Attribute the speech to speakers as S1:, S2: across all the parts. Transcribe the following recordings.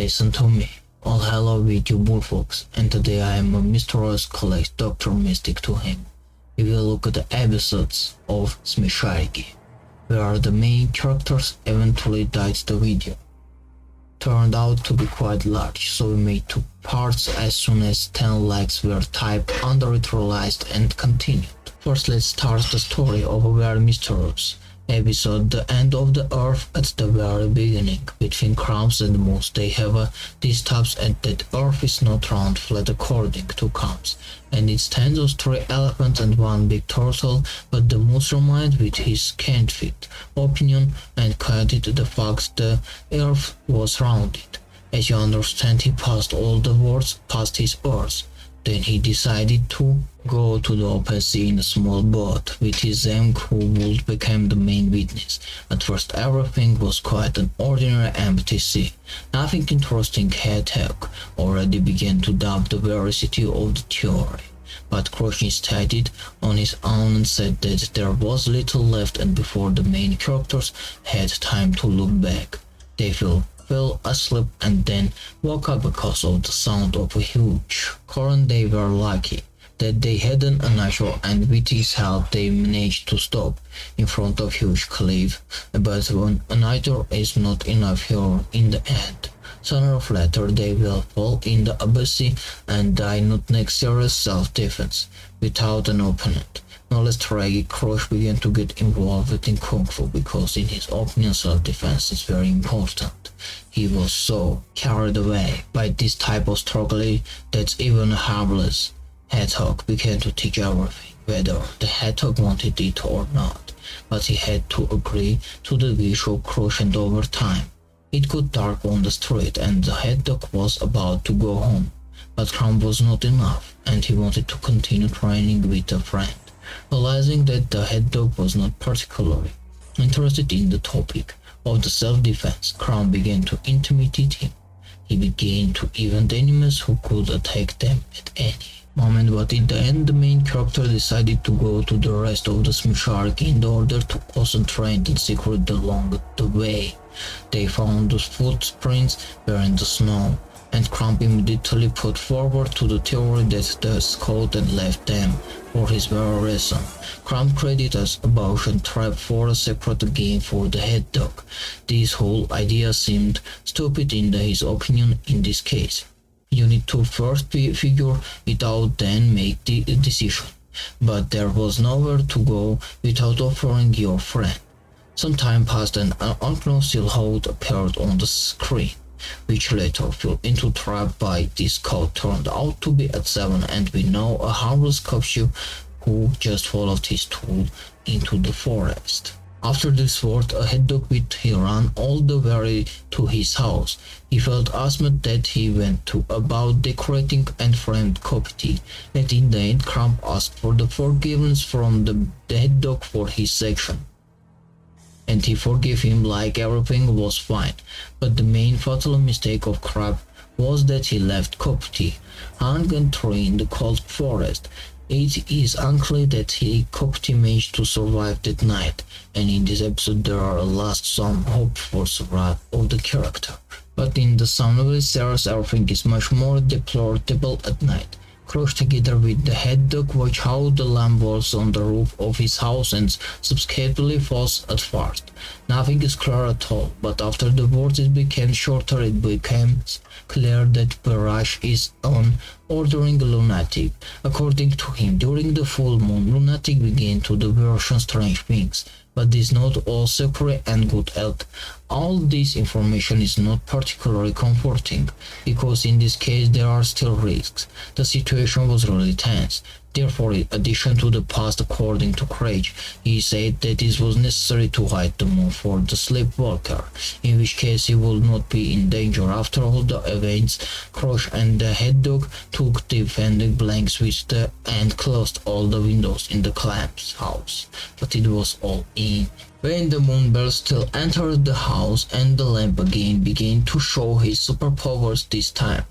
S1: listen to me. All hello with you Foxx, and today I am a mysterious colleague Dr. Mystic to him. We will look at the episodes of Smeshariki, where the main characters eventually died. The video turned out to be quite large, so we made two parts as soon as 10 likes were typed under it, realized and continued. First, let's start the story of a very mysterious episode, the end of the earth at the very beginning. Between Crumbs and Moose, they have these types and that earth is not round flat according to Crumbs, and it stands of 3 elephants and 1 big turtle, but the Moose remained with his candid opinion and credited the fact the earth was rounded. As you understand, he passed all the words past his ears. Then he decided to go to the open sea in a small boat with his Zeng, who would become the main witness. At first everything was quite an ordinary empty sea. Nothing interesting had happened. Already began to doubt the veracity of the theory. But Krosny stated on his own and said that there was little left, and before the main characters had time to look back, they fell asleep and then woke up because of the sound of a huge current. They were lucky that they had an unnatural, and with his help they managed to stop in front of huge cliff, but when neither is not enough here in the end. Sooner or later they will fall in the abyss and die, not next serious self-defense without an opponent. No less tragic, Crush began to get involved in Kung Fu because in his opinion self-defense is very important. He was so carried away by this type of struggle that even a harmless hedgehog began to teach everything, whether the hedgehog wanted it or not. But he had to agree to the wish of Crush, and over time it got dark on the street and the hedgehog was about to go home. But Crumb was not enough, and he wanted to continue training with a friend. Realizing that the hedgehog was not particularly interested in the topic of the self-defense, Crumb began to intimidate him. He began to event enemies who could attack them at any moment, but in the end the main character decided to go to the rest of the Smeshariki in order to concentrate and secret along the way. They found the footprints were in the snow, and Crumb immediately put forward to the theory that the scout had left them for his very reason. Crumb credited as a motion trap for a separate game for the hedgehog. This whole idea seemed stupid in his opinion in this case. You need to first figure it out, then make the decision. But there was nowhere to go without offering your friend. Some time passed and an unknown silhouette appeared on the screen, which later fell into trap by this scout. Turned out to be at 7, and we know a harmless capture who just followed his tool into the forest. After this word, a hedgehog with he ran all the way to his house. He felt asthma that he went to about decorating and framed copy, and in the end Crumb asked for the forgiveness from the hedgehog for his action, and he forgave him like everything was fine. But the main fatal mistake of Crab was that he left Copty hung and tree in the cold forest. It is unclear that Copty managed to survive that night, and in this episode there are last some hope for survival of the character. But in the Soundwave series everything is much more deplorable at night. Crush together with the hedgehog watch how the lamb was on the roof of his house and subsequently falls at first. Nothing is clear at all, but after the words it became shorter, it becomes clear that Barash is an ordering lunatic. According to him, during the full moon, lunatic began to do strange things. But this is not all secret and good health. All this information is not particularly comforting, because in this case there are still risks. The situation was really tense. Therefore, in addition to the past, according to Craig, he said that it was necessary to hide the moon for the sleepwalker, in which case he would not be in danger. After all the events, Crush and the hedgehog took the defending blanks with and closed all the windows in the Clamp's house, but it was all in. When the Moonbell still entered the house and the lamp again began to show his superpowers, this time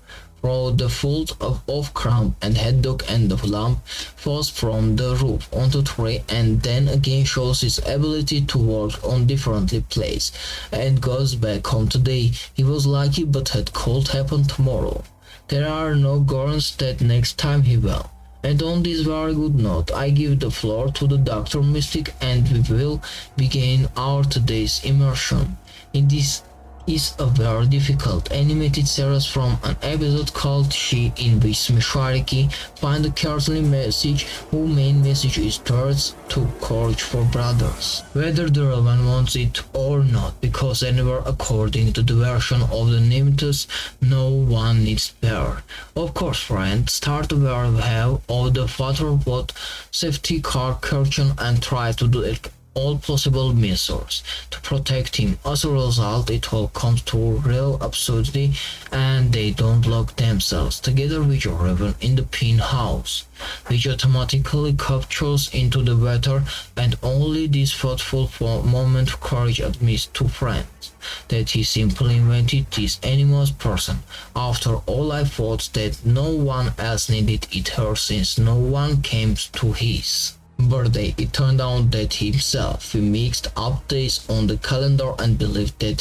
S1: through the fold of crumb and head dog and the lamp falls from the roof onto tree and then again shows his ability to work on different places and goes back home today. He was lucky but had could happen tomorrow. There are no guarantees that next time he will. And on this very good note, I give the floor to the Dr. Mystic and we will begin our today's immersion. In this is a very difficult animated series from an episode called She, in which Smeshariki finds a carefully message whose main message is towards to courage for brothers, whether the real one wants it or not, because anywhere according to the version of the Nimitz, no one needs bear. Of course, friends, start aware of the father what safety car curtain and try to do it all possible measures to protect him. As a result, it all comes to real absurdity and they don't lock themselves together with Raven in the pin house, which automatically captures into the water, and only this thoughtful moment of courage admits to friends that he simply invented this animal's person. After all, I thought that no one else needed it here since no one came to his birthday. It turned out that himself he mixed up days on the calendar and believed that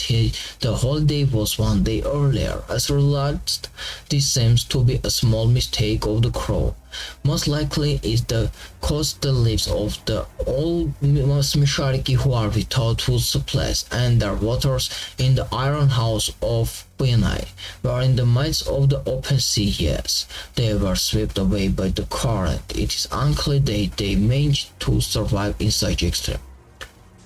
S1: the holiday was one day earlier. As a result, this seems to be a small mistake of the crow. Most likely is the cost the lives of the all Smeshariki who are without food supplies and their waters in the iron house of Benai were in the midst of the open sea. Yes, they were swept away by the current. It is unclear that they managed to survive in such extreme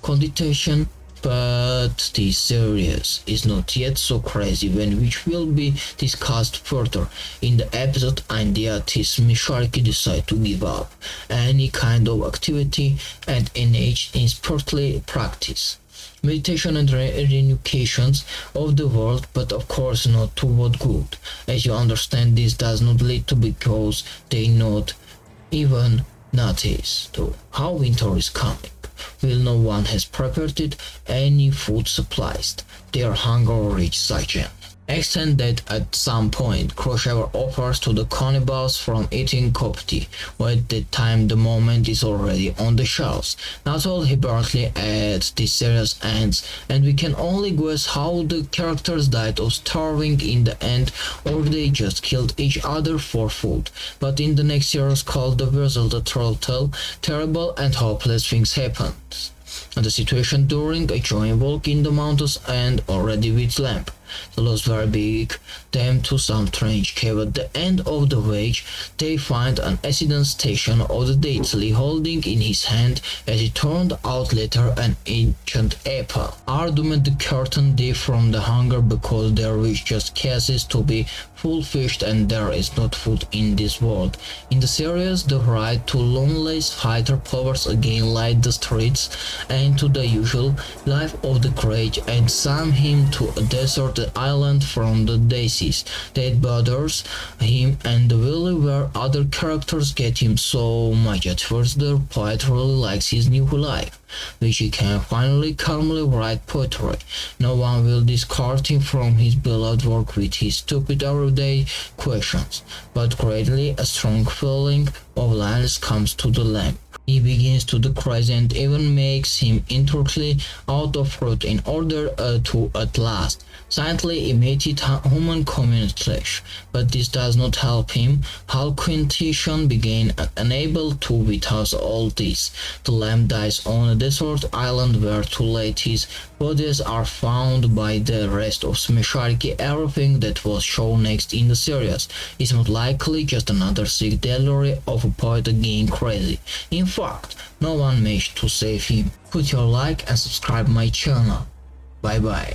S1: conditions. But this series is not yet so crazy, which will be discussed further in the episode, and yet Smeshariki decide to give up any kind of activity and engage in spiritual practice, meditation and renunciations of the world, but of course not to what good. As you understand, this does not lead to because they not even notice to how winter is coming. While no one has prepared it any food supplies, their hunger reached such an extent that at some point Khrushchev offers to the cannibals from eating copy, but at that time the moment is already on the shelves. Not all apparently as the series ends, and we can only guess how the characters died of starving in the end, or they just killed each other for food. But in the next series called The Vessel, the Turtle, terrible and hopeless things happened. And the situation during a joint walk in the mountains and already with lamp. The loss very big, them to some strange cave. At the end of the way, they find an accident station of the deity holding in his hand, as it turned out later, an ancient apple. Argument the curtain day from the hunger because there is just cases to be full-fished and there is not food in this world. In the series, the right to loneless fighter powers again light the streets and to the usual life of the great, and send him to a desert island from the disease that bothers him, and the valley where other characters get him so much. At first the poet really likes his new life, which he can finally calmly write poetry. No one will discard him from his beloved work with his stupid everyday questions, but gradually a strong feeling of loneliness comes to the lamp. He begins to decrease and even makes him entirely out of fruit in order to at last silently imitate human communication. But this does not help him. Hallucination began unable to without all this. The lamb dies on a desert island where too late his bodies are found by the rest of Smeshariki. Everything that was shown next in the series is not likely just another sick delivery of a poet again crazy. In fact, no one managed to save him. Put your like and subscribe my channel. Bye bye.